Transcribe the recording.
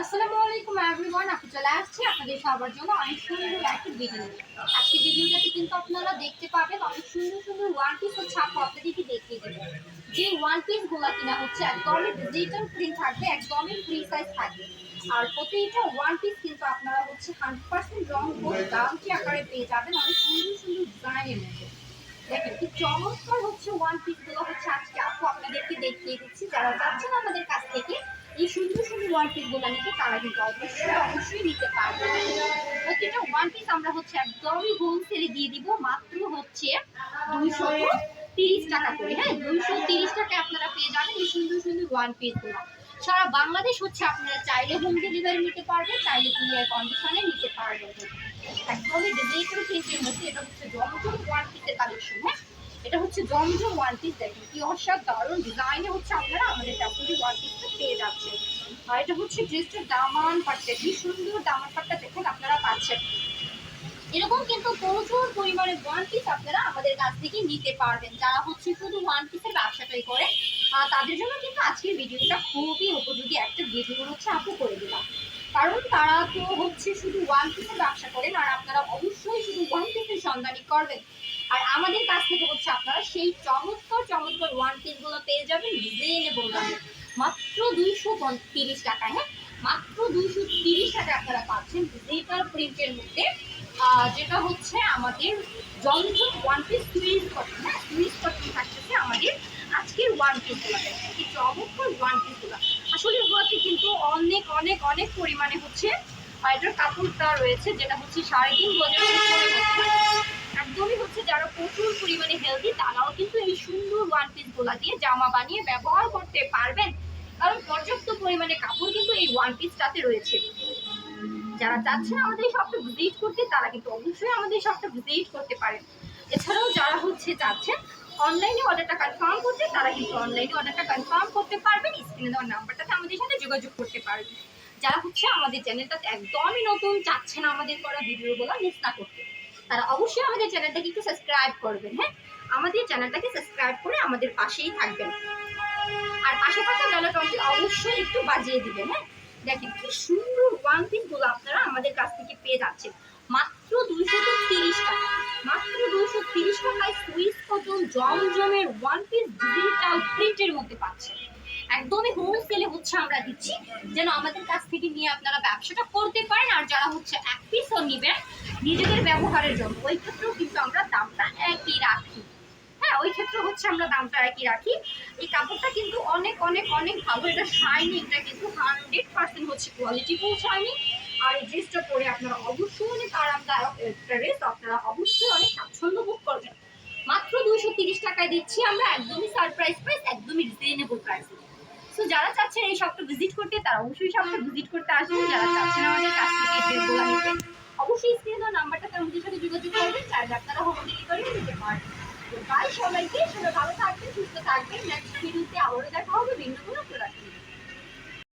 আসসালামু আলাইকুম এভরিওয়ান, আপনি চলে আসছি আপনাদের সবার জন্য অনেক সুন্দর একটা ভিডিও। আজকে ভিডিওটাতে কিন্তু আপনারা দেখতে পাবেন অনেক সুন্দর সুন্দর ওয়ান পিস হচ্ছে আপু আপনাদেরকে দেখিয়ে দেবো। যে ওয়ান পিস গুলা কিনা হচ্ছে একদমই ডিজিটাল প্রিন্ট থাকবে, একদমই ফ্রি সাইজ থাকবে। আর প্রতিটা ওয়ান পিস কিন্তু আপনারা হচ্ছে 100% রং দামটি আকারে পেয়ে যাবেন অনেক সুন্দর সুন্দর ডিজাইনের মধ্যে। দেখেন কি চমৎকার হচ্ছে ওয়ান পিস গুলো হচ্ছে আজকে আপু আপনাদেরকে দেখিয়ে দিচ্ছি। যারা যাচ্ছেন আমাদের কাছ থেকে এই সুন্দর সুন্দর ওয়ান পিস গুলো নিতে, তারা কিন্তু অবশ্যই নিতে পারবে। প্রতিটা ওয়ান পিস আমরা হচ্ছে একদমই হোলসেলে দিয়ে দিব মাত্র হচ্ছে 230 টাকা করে। হ্যাঁ, 230 টাকায় আপনারা পেয়ে যাবেন এই সুন্দর সুন্দর ওয়ান পিস গুলো। সারা বাংলাদেশ হচ্ছে আপনারা চাইলে হোম ডেলিভারি নিতে পারবেন, চাইলে কুরিয়ার কন্ডিশনে নিতে পারবেন। একদমই ডিজিটাল প্রিন্টের মধ্যে এটা হচ্ছে জমজম ওয়ান পিসের কালেকশন। হ্যাঁ, এটা হচ্ছে জমজম ওয়ান পিস। দেখেন কি অসাধারণ ডিজাইনে হচ্ছে আপনারা আমাদের কাপড়ি ওয়ান পিসটা পেয়ে যাচ্ছেন। আর এটা হচ্ছে ড্রেসটার দামান পাটটা, কি সুন্দর দামান পাটটা দেখেন আপনারা পাচ্ছেন। এরকম কিন্তু প্রচুর পরিমাণে ওয়ান পিস আপনারা আমাদের কাছ থেকে নিতে পারবেন। যারা হচ্ছে শুধু ওয়ান পিসের ব্যবসাটাই করে তাদের জন্য কিন্তু আজকের ভিডিওটা খুবই উপযোগী একটা ভিডিও হচ্ছে আপু করে দিলাম। কারণ তারা তো হচ্ছে শুধু ওয়ান পিসের ব্যবসা করেন, আর আপনারা অবশ্যই শুধু ওয়ান পিসের সন্ধানই করবেন। আর আমাদের কাছ থেকে হচ্ছে আপনারা সেই চমৎকার চমৎকার ওয়ান পিসগুলো পেয়ে যাবেন রিজনেবল দামে মাত্র 230 টাকায়। হ্যাঁ, মাত্র 230 টাকায় আপনারা পাচ্ছেন ডিজিটাল প্রিন্টের মধ্যে, যেটা হচ্ছে আমাদের জমজম ওয়ান পিস সুইচ কটন। হ্যাঁ, সুইচ কটন থাকতেছে আমাদের আজকের ওয়ান পিসগুলো। এই চমৎকার ওয়ান পিসগুলো আসলে এগুলোতে কিন্তু অনেক অনেক অনেক পরিমাণে হচ্ছে এটার কাপড়টা রয়েছে, যেটা হচ্ছে 3.5 গজের একদমই হচ্ছে যারা প্রচুর পরিমাণে হেলদি তারাও কিন্তু এই সুন্দর ওয়ান পিসগুলো দিয়ে জামা বানিয়ে ব্যবহার করতে পারবেন। কারণ পর্যাপ্ত পরিমাণে কাপড় কিন্তু এই ওয়ান পিসটাতে রয়েছে। যারা চাচ্ছেন আমাদের এই শপটা ভিজিট করতে, তারা কিন্তু অবশ্যই আমাদের শপটা ভিজিট করতে পারেন। এছাড়াও যারা হচ্ছে চাচ্ছেন অনলাইনে অর্ডারটা কনফার্ম করতে, তারা কিন্তু অনলাইনে অর্ডারটা কনফার্ম করতে পারবেন। স্ক্রিনে দেওয়ার নাম্বারটাতে আমাদের সাথে যোগাযোগ করতে পারবেন। যারা হচ্ছে আমাদের চ্যানেলটাতে একদমই নতুন, চাচ্ছেন আমাদের করা ভিডিওগুলো মিস না করতে, তারা অবশ্যই আমাদের চ্যানেলটাকে একটু সাবস্ক্রাইব করবেন। হ্যাঁ, আমাদের চ্যানেলটাকে সাবস্ক্রাইব করে আমাদের পাশেই থাকবেন, আর পাশে থাকা বেলাটনটি অবশ্যই একটু বাজিয়ে দিবেন। হ্যাঁ, দেখেন কি সুন্দর ওয়ান পিসগুলো আপনারা আমাদের কাছ থেকে পেয়ে যাচ্ছেন মাত্র 230 টাকা। মাত্র 230 টাকায় সুইস কটন জমজমের ওয়ান পিস ডিজিটাল প্রিন্টের মধ্যে পাচ্ছেন। একদমই হোলসেলে হচ্ছে আমরা দিচ্ছি, যেন আমাদের কাছ থেকে নিয়ে আপনারা ব্যবসাটা করতে পারেন। আর যারা হচ্ছে এক পিসও নেবেন নিজেদের ব্যবহারের জন্য, ওই ক্ষেত্রেও কিন্তু আমরা দামটা একই রাখি। হ্যাঁ, ওই ক্ষেত্রে হচ্ছে আমরা দামটা একই রাখি। এই কাপড়টা কিন্তু অনেক অনেক অনেক ভালো, এটা শাইনিংটা কিন্তু 100% হচ্ছে কোয়ালিটিফুল শাইনিং। আর এই ড্রেসটা পরে আপনারা অবশ্যই অনেক আরামদায়ক একটা ড্রেস, আপনারা অবশ্যই অনেক স্বাচ্ছন্দ্য বোধ করবেন। মাত্র 230 টাকায় দিচ্ছি আমরা, একদমই সারপ্রাইজ প্রাইস, একদমই রিজনেবল প্রাইসে। সো যারা চাচ্ছেন এই শপটা ভিজিট করতে, তারা অবশ্যই শপটা ভিজিট করতে আসবেন। যারা চাচ্ছেন আমাদের কাছ থেকে ড্রেসগুলো নিতে, অবশ্যই স্ক্রিনে দেওয়া নাম্বারটাতে আমাদের সাথে যোগাযোগ করবেন, চাইলে আপনারা হোম ডেলিভারি নিতে পারবেন। বাই সবাইকে, সবাই ভালো থাকবেন, সুস্থ থাকবেন। নেক্সট ভিডিওতে আবারও দেখা হবে ভিন্ন কোনো